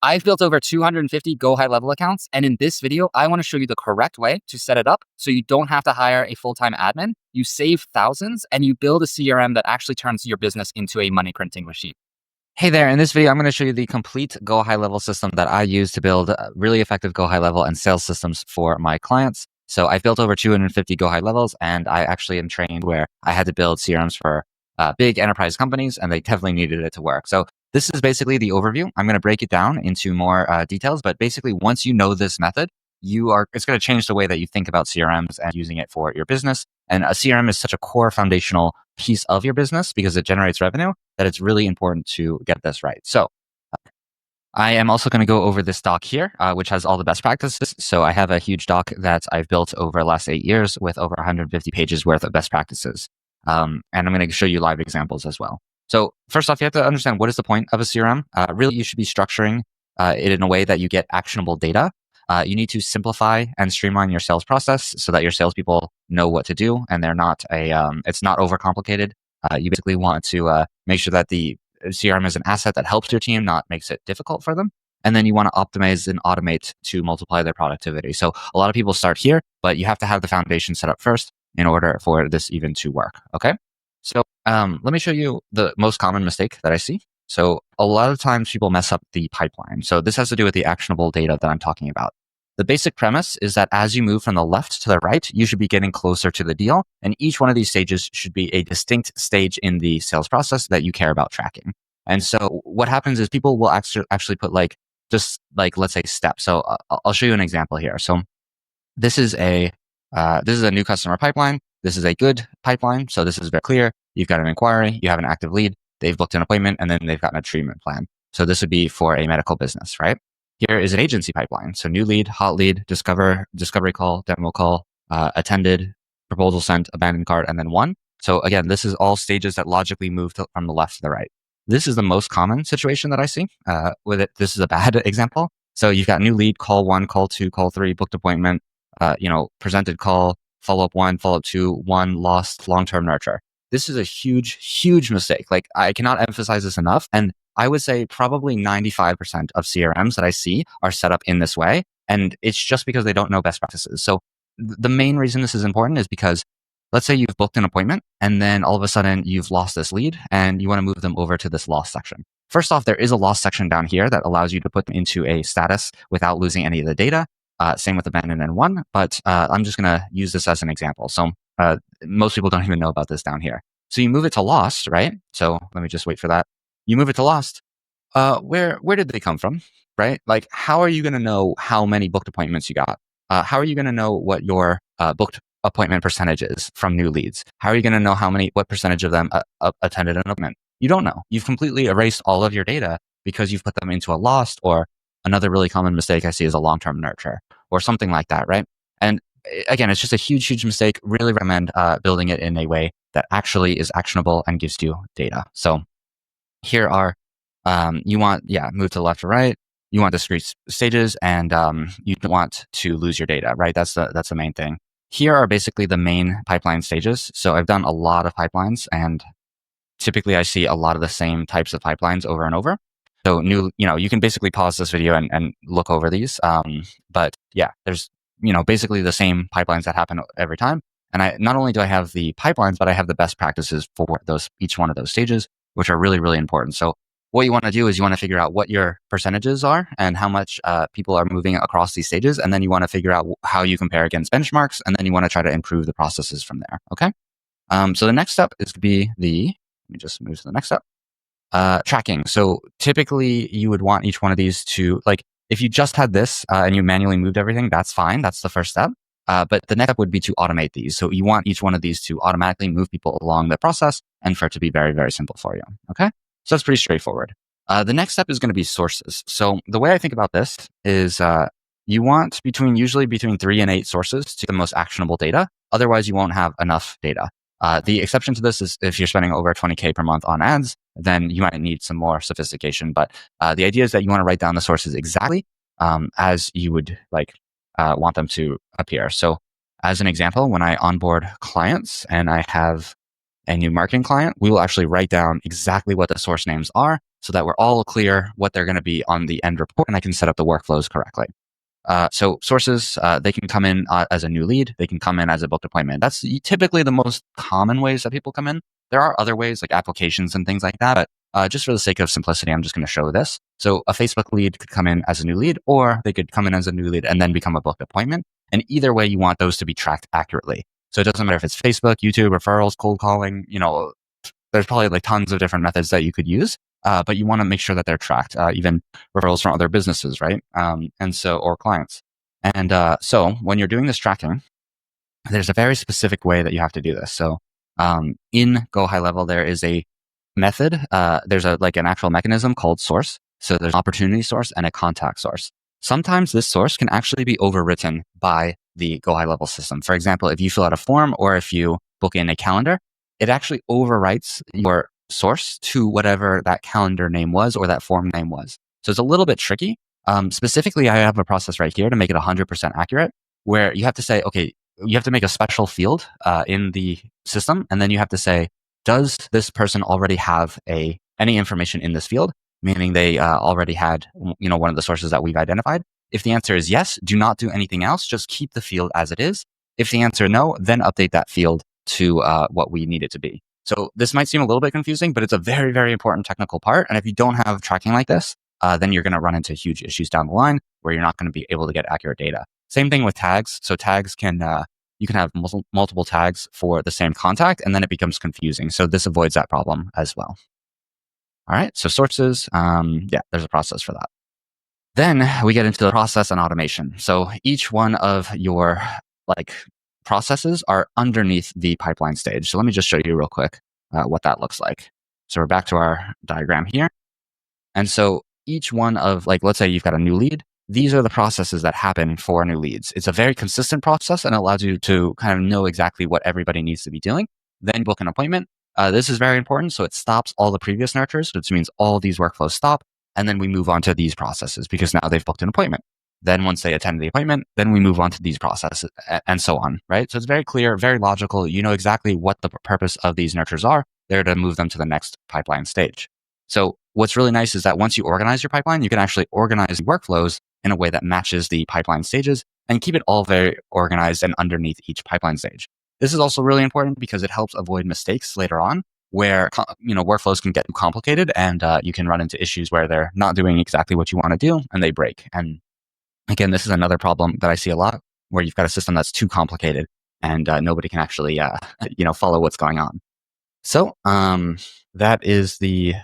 I've built over 250 Go High Level accounts, and in this video, I want to show you the correct way to set it up so you don't have to hire a full-time admin, you save thousands, and you build a CRM that actually turns your business into a money printing machine. Hey there, in this video, I'm going to show you the complete Go High Level system that I use to build really effective Go High Level and sales systems for my clients. So I've built over 250 Go High Levels, and I actually am trained where I had to build CRMs for big enterprise companies, and they definitely needed it to work. So this is basically the overview. I'm going to break it down into more details, but basically once you know this method, it's going to change the way that you think about CRMs and using it for your business. And a CRM is such a core foundational piece of your business because it generates revenue that it's really important to get this right. So I am also going to go over this doc here, which has all the best practices. So I have a huge doc that I've built over the last 8 years with over 150 pages worth of best practices. And I'm going to show you live examples as well. So first off, you have to understand what is the point of a CRM. Really, you should be structuring it in a way that you get actionable data. You need to simplify and streamline your sales process so that your salespeople know what to do and they're not it's not overcomplicated. You basically want to make sure that the CRM is an asset that helps your team, not makes it difficult for them. And then you want to optimize and automate to multiply their productivity. So a lot of people start here, but you have to have the foundation set up first in order for this even to work. Okay. So let me show you the most common mistake that I see. So a lot of times people mess up the pipeline. So this has to do with the actionable data that I'm talking about. The basic premise is that as you move from the left to the right, you should be getting closer to the deal. And each one of these stages should be a distinct stage in the sales process that you care about tracking. And so what happens is people will actually put let's say steps. So I'll show you an example here. So this is a new customer pipeline. This is a good pipeline. So this is very clear. You've got an inquiry, you have an active lead, they've booked an appointment, and then they've gotten a treatment plan. So this would be for a medical business, right? Here is an agency pipeline. So new lead, hot lead, discovery call, demo call, attended, proposal sent, abandoned cart, and then won. So again, this is all stages that logically move from the left to the right. This is the most common situation that I see with it. This is a bad example. So you've got new lead, call 1, call 2, call 3, booked appointment, presented call, follow-up 1, follow-up 2, 1, lost, long-term nurture. This is a huge, huge mistake. Like I cannot emphasize this enough. And I would say probably 95% of CRMs that I see are set up in this way. And it's just because they don't know best practices. So the main reason this is important is because let's say you've booked an appointment and then all of a sudden you've lost this lead and you want to move them over to this lost section. First off, there is a lost section down here that allows you to put them into a status without losing any of the data. Same with abandoned and won, but I'm just going to use this as an example. So most people don't even know about this down here. So you move it to lost, right? So let me just wait for that. You move it to lost. Where did they come from, right? Like, how are you going to know how many booked appointments you got? How are you going to know what your booked appointment percentage is from new leads? How are you going to know what percentage of them attended an appointment? You don't know. You've completely erased all of your data because you've put them into a lost, or another really common mistake I see is a long-term nurture or something like that, right? And again, it's just a huge, huge mistake. Really recommend building it in a way that actually is actionable and gives you data. So here are, move to the left or right. You want discrete stages, and you don't want to lose your data, right? That's the main thing. Here are basically the main pipeline stages. So I've done a lot of pipelines, and typically I see a lot of the same types of pipelines over and over. So you can basically pause this video and look over these. But yeah, there's, basically the same pipelines that happen every time. And not only do I have the pipelines, but I have the best practices for each one of those stages, which are really, really important. So what you want to do is you want to figure out what your percentages are and how much people are moving across these stages. And then you want to figure out how you compare against benchmarks. And then you want to try to improve the processes from there. Okay. So the next step is to be let me just move to the next step. Tracking. So typically you would want each one of these to, if you just had this and you manually moved everything, that's fine. That's the first step. But the next step would be to automate these. So you want each one of these to automatically move people along the process and for it to be very, very simple for you. Okay. So that's pretty straightforward. The next step is going to be sources. So the way I think about this is you want usually between 3 and 8 sources to the most actionable data. Otherwise, you won't have enough data. The exception to this is if you're spending over 20K per month on ads, then you might need some more sophistication. But the idea is that you want to write down the sources exactly as you would want them to appear. So as an example, when I onboard clients and I have a new marketing client, we will actually write down exactly what the source names are. so that we're all clear what they're going to be on the end report, and I can set up the workflows correctly. So sources, they can come in as a new lead. They can come in as a booked appointment. That's typically the most common ways that people come in. There are other ways like applications and things like that, but just for the sake of simplicity, I'm just going to show this. So a Facebook lead could come in as a new lead, or they could come in as a new lead and then become a booked appointment. And either way, you want those to be tracked accurately. So it doesn't matter if it's Facebook, YouTube, referrals, cold calling, there's probably like tons of different methods that you could use. But you want to make sure that they're tracked, even referrals from other businesses, right? Or clients. And so when you're doing this tracking, there's a very specific way that you have to do this. So in Go High Level, there is a method. There's an actual mechanism called source. So there's an opportunity source and a contact source. Sometimes this source can actually be overwritten by the Go High Level system. For example, if you fill out a form or if you book in a calendar, it actually overwrites your source to whatever that calendar name was or that form name was. So it's a little bit tricky. Specifically, I have a process right here to make it 100% accurate, where you have to say, okay, you have to make a special field in the system, and then you have to say, does this person already have any information in this field? Meaning they already had, one of the sources that we've identified. If the answer is yes, do not do anything else. Just keep the field as it is. If the answer no, then update that field to what we need it to be. So this might seem a little bit confusing, but it's a very, very important technical part. And if you don't have tracking like this, then you're going to run into huge issues down the line where you're not going to be able to get accurate data. Same thing with tags. So tags you can have multiple tags for the same contact, and then it becomes confusing. So this avoids that problem as well. All right. So sources, there's a process for that. Then we get into the process and automation. So each one of your processes are underneath the pipeline stage. So let me just show you real quick what that looks like. So we're back to our diagram here. And so each one of let's say you've got a new lead. These are the processes that happen for new leads. It's a very consistent process and allows you to kind of know exactly what everybody needs to be doing. Then book an appointment. This is very important. So it stops all the previous nurtures, which means all these workflows stop. And then we move on to these processes because now they've booked an appointment. Then once they attend the appointment, then we move on to these processes and so on, right? So it's very clear, very logical. You know exactly what the purpose of these nurtures are. They're to move them to the next pipeline stage. So what's really nice is that once you organize your pipeline, you can actually organize workflows in a way that matches the pipeline stages and keep it all very organized and underneath each pipeline stage. This is also really important because it helps avoid mistakes later on where, workflows can get complicated and you can run into issues where they're not doing exactly what you want to do and they break. And again, this is another problem that I see a lot where you've got a system that's too complicated and nobody can actually, follow what's going on. So that is the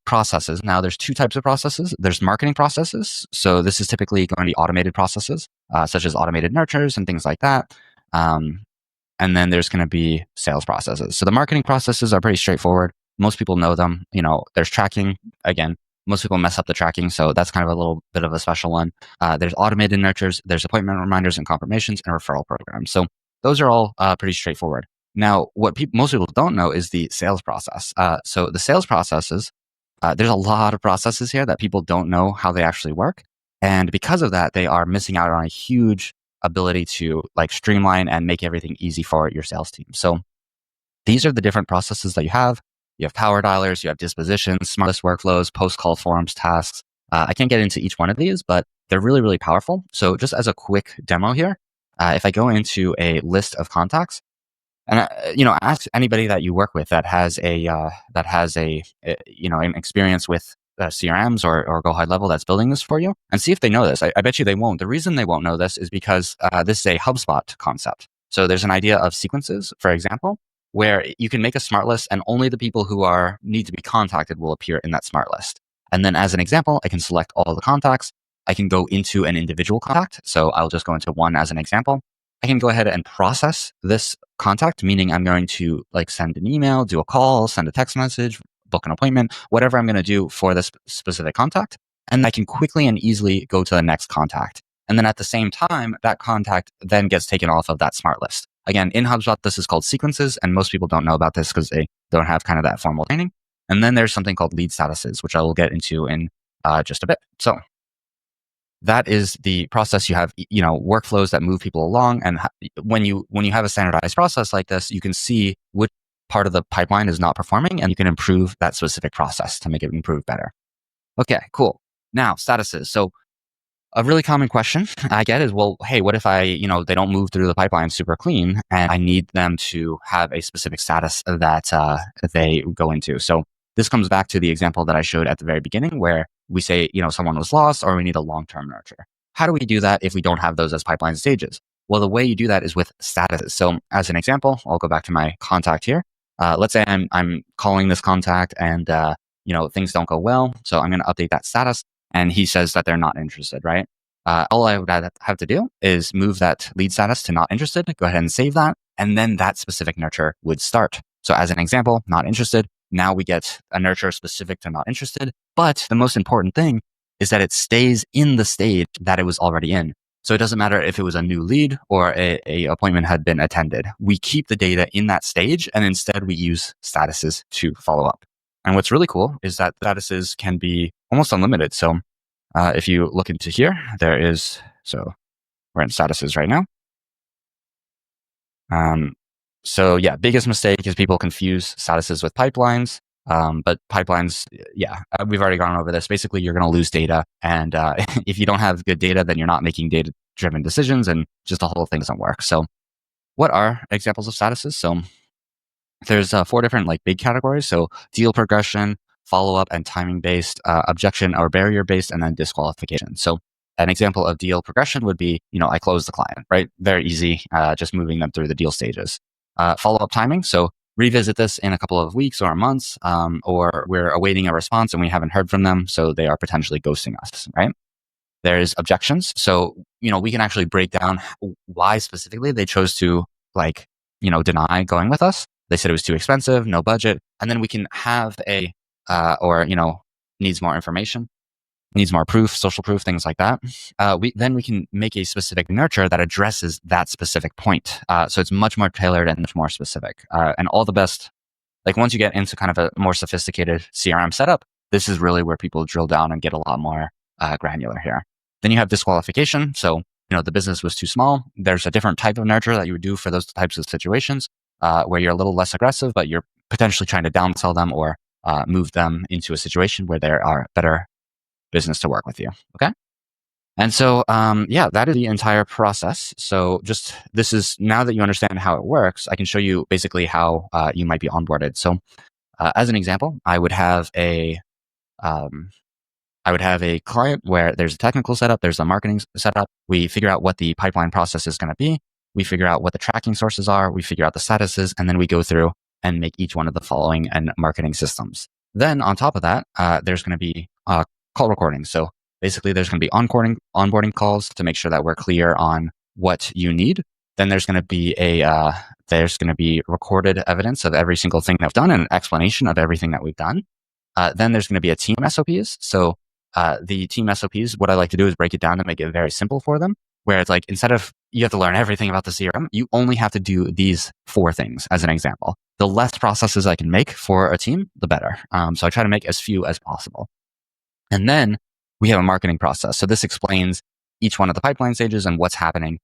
processes. Now, there's two types of processes. There's marketing processes. So this is typically going to be automated processes, such as automated nurtures and things like that. And then there's going to be sales processes. So the marketing processes are pretty straightforward. Most people know them. There's tracking. Again, most people mess up the tracking. So that's kind of a little bit of a special one. There's automated nurtures. There's appointment reminders and confirmations and referral programs. So those are all pretty straightforward. Now, what most people don't know is the sales process. So the sales processes, there's a lot of processes here that people don't know how they actually work. And because of that, they are missing out on a huge ability to streamline and make everything easy for your sales team. So these are the different processes that you have. You have power dialers, you have dispositions, smart list workflows, post-call forms, tasks. I can't get into each one of these, but they're really, really powerful. So just as a quick demo here, if I go into a list of contacts, and ask anybody that you work with that has an experience with CRMs or Go High Level that's building this for you, and see if they know this. I bet you they won't. The reason they won't know this is because this is a HubSpot concept. So there's an idea of sequences, for example, where you can make a smart list, and only the people who need to be contacted will appear in that smart list. And then, as an example, I can select all the contacts. I can go into an individual contact. So I'll just go into one as an example. I can go ahead and process this contact, meaning I'm going to send an email, do a call, send a text message, book an appointment, whatever I'm going to do for this specific contact. And I can quickly and easily go to the next contact. And then at the same time, that contact then gets taken off of that smart list. Again, in HubSpot, this is called sequences. And most people don't know about this because they don't have kind of that formal training. And then there's something called lead statuses, which I will get into in just a bit. So that is the process. You have, workflows that move people along. And when you have a standardized process like this, you can see which part of the pipeline is not performing, and you can improve that specific process to make it improve better. Okay, cool. Now, statuses. So a really common question I get is, well, hey, what if they don't move through the pipeline super clean and I need them to have a specific status that they go into? So this comes back to the example that I showed at the very beginning where we say, someone was lost or we need a long-term nurture. How do we do that if we don't have those as pipeline stages? Well, the way you do that is with statuses. So as an example, I'll go back to my contact here. Let's say I'm calling this contact and, things don't go well. So I'm going to update that status and he says that they're not interested, right? All I would have to do is move that lead status to not interested, go ahead and save that, and then that specific nurture would start. So as an example, not interested, now we get a nurture specific to not interested. But the most important thing is that it stays in the stage that it was already in. So it doesn't matter if it was a new lead or a appointment had been attended. We keep the data in that stage, and instead we use statuses to follow up. And what's really cool is that statuses can be almost unlimited. So if you look into here, so we're in statuses right now. So yeah, biggest mistake is people confuse statuses with pipelines. But pipelines, we've already gone over this. Basically, you're going to lose data. And if you don't have good data, then you're not making data-driven decisions and just the whole thing doesn't work. So what are examples of statuses? So there's 4 different big categories. So deal progression, follow-up, and timing-based, objection or barrier-based, and then disqualification. So an example of deal progression would be, I close the client, right? Very easy, just moving them through the deal stages. Follow-up timing. So revisit this in a couple of weeks or months, or we're awaiting a response and we haven't heard from them. So they are potentially ghosting us, right? There's objections. So, we can actually break down why specifically they chose to deny going with us. They said it was too expensive, no budget. And then we can have needs more information, needs more proof, social proof, things like that. We can make a specific nurture that addresses that specific point. So it's much more tailored and much more specific. And all the best, once you get into kind of a more sophisticated CRM setup, this is really where people drill down and get a lot more granular here. Then you have disqualification. So, the business was too small. There's a different type of nurture that you would do for those types of situations where you're a little less aggressive, but you're potentially trying to downsell them or move them into a situation where there are better business to work with you. Okay. And so, that is the entire process. So this is now that you understand how it works, I can show you basically how you might be onboarded. So as an example, I would have a client where there's a technical setup, there's a marketing setup. We figure out what the pipeline process is going to be. We figure out what the tracking sources are. We figure out the statuses, and then we go through and make each one of the following and marketing systems. Then on top of that, there's going to be call recordings. So basically there's going to be onboarding calls to make sure that we're clear on what you need. Then there's going to be recorded evidence of every single thing that we've done and an explanation of everything that we've done. Then there's going to be a team SOPs. So the team SOPs, what I like to do is break it down and make it very simple for them, where it's instead of you have to learn everything about the CRM, you only have to do these 4 things as an example. The less processes I can make for a team, the better. So I try to make as few as possible. And then we have a marketing process. So this explains each one of the pipeline stages and what's happening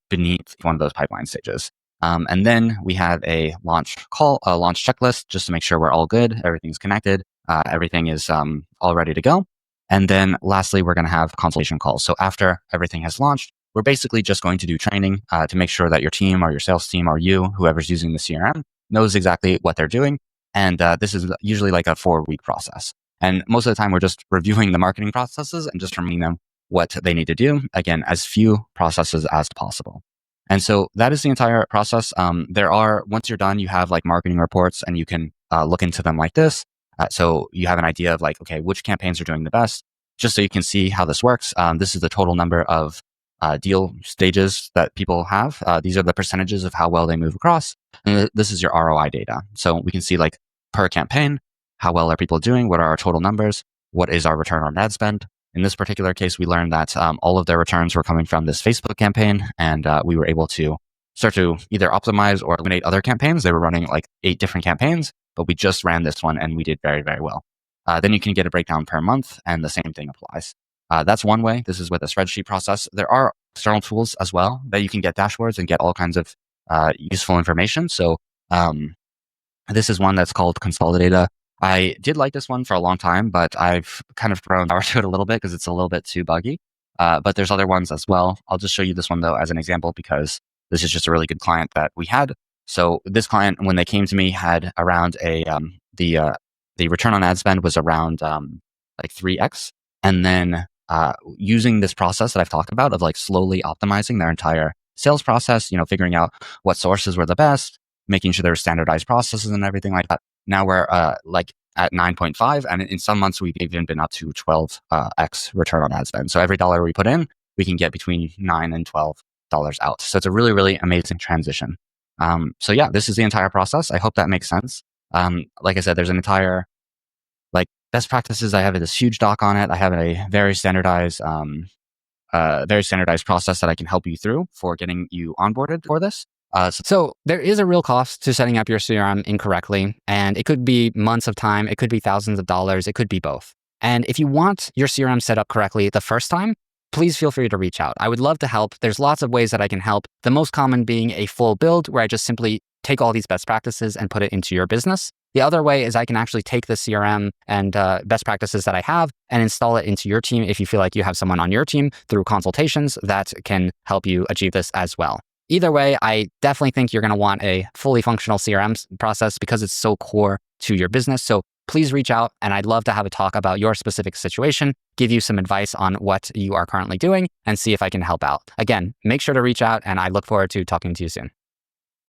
beneath one of those pipeline stages. And then we have a launch checklist just to make sure we're all good, everything's connected, everything is all ready to go. And then lastly, we're going to have consultation calls. So after everything has launched, we're basically just going to do training to make sure that your team or your sales team or whoever's using the CRM, knows exactly what they're doing. And this is usually like a 4-week process. And most of the time, we're just reviewing the marketing processes and just reminding them what they need to do. Again, as few processes as possible. And so that is the entire process. Once you're done, you have marketing reports and you can look into them like this. So you have an idea of okay, which campaigns are doing the best, just so you can see how this works. This is the total number of deal stages that people have. These are the percentages of how well they move across. And this is your ROI data. So we can see per campaign, how well are people doing? What are our total numbers? What is our return on ad spend? In this particular case, we learned that all of their returns were coming from this Facebook campaign, and we were able to start to either optimize or eliminate other campaigns. They were running 8 different campaigns, but we just ran this one and we did very, very well. Then you can get a breakdown per month, and the same thing applies. That's one way. This is with a spreadsheet process. There are external tools as well that you can get dashboards and get all kinds of useful information. So This is one that's called Consolidator. I did like this one for a long time, but I've kind of thrown power to it a little bit because it's a little bit too buggy. But there's other ones as well. I'll just show you this one though as an example because this is just a really good client that we had. So this client, when they came to me, had around the return on ad spend was around like 3x, and then using this process that I've talked about of like slowly optimizing their entire sales process, figuring out what sources were the best, making sure there were standardized processes and everything like that. Now we're like at 9.5, and in some months we've even been up to 12x return on ad spend. So every dollar we put in, we can get between $9 and $12 out. So it's a really, really amazing transition. So yeah, this is the entire process. I hope that makes sense. Like I said, there's an entire like best practices. I have this huge doc on it. I have a very standardized process that I can help you through for getting you onboarded for this. So there is a real cost to setting up your CRM incorrectly, and it could be months of time, it could be thousands of dollars, it could be both. And if you want your CRM set up correctly the first time, please feel free to reach out. I would love to help. There's lots of ways that I can help. The most common being a full build where I just simply take all these best practices and put it into your business. The other way is I can actually take the CRM and best practices that I have and install it into your team if you feel like you have someone on your team through consultations that can help you achieve this as well. Either way, I definitely think you're going to want a fully functional CRM process because it's so core to your business. So please reach out, and I'd love to have a talk about your specific situation, give you some advice on what you are currently doing, and see if I can help out. Again, make sure to reach out, and I look forward to talking to you soon.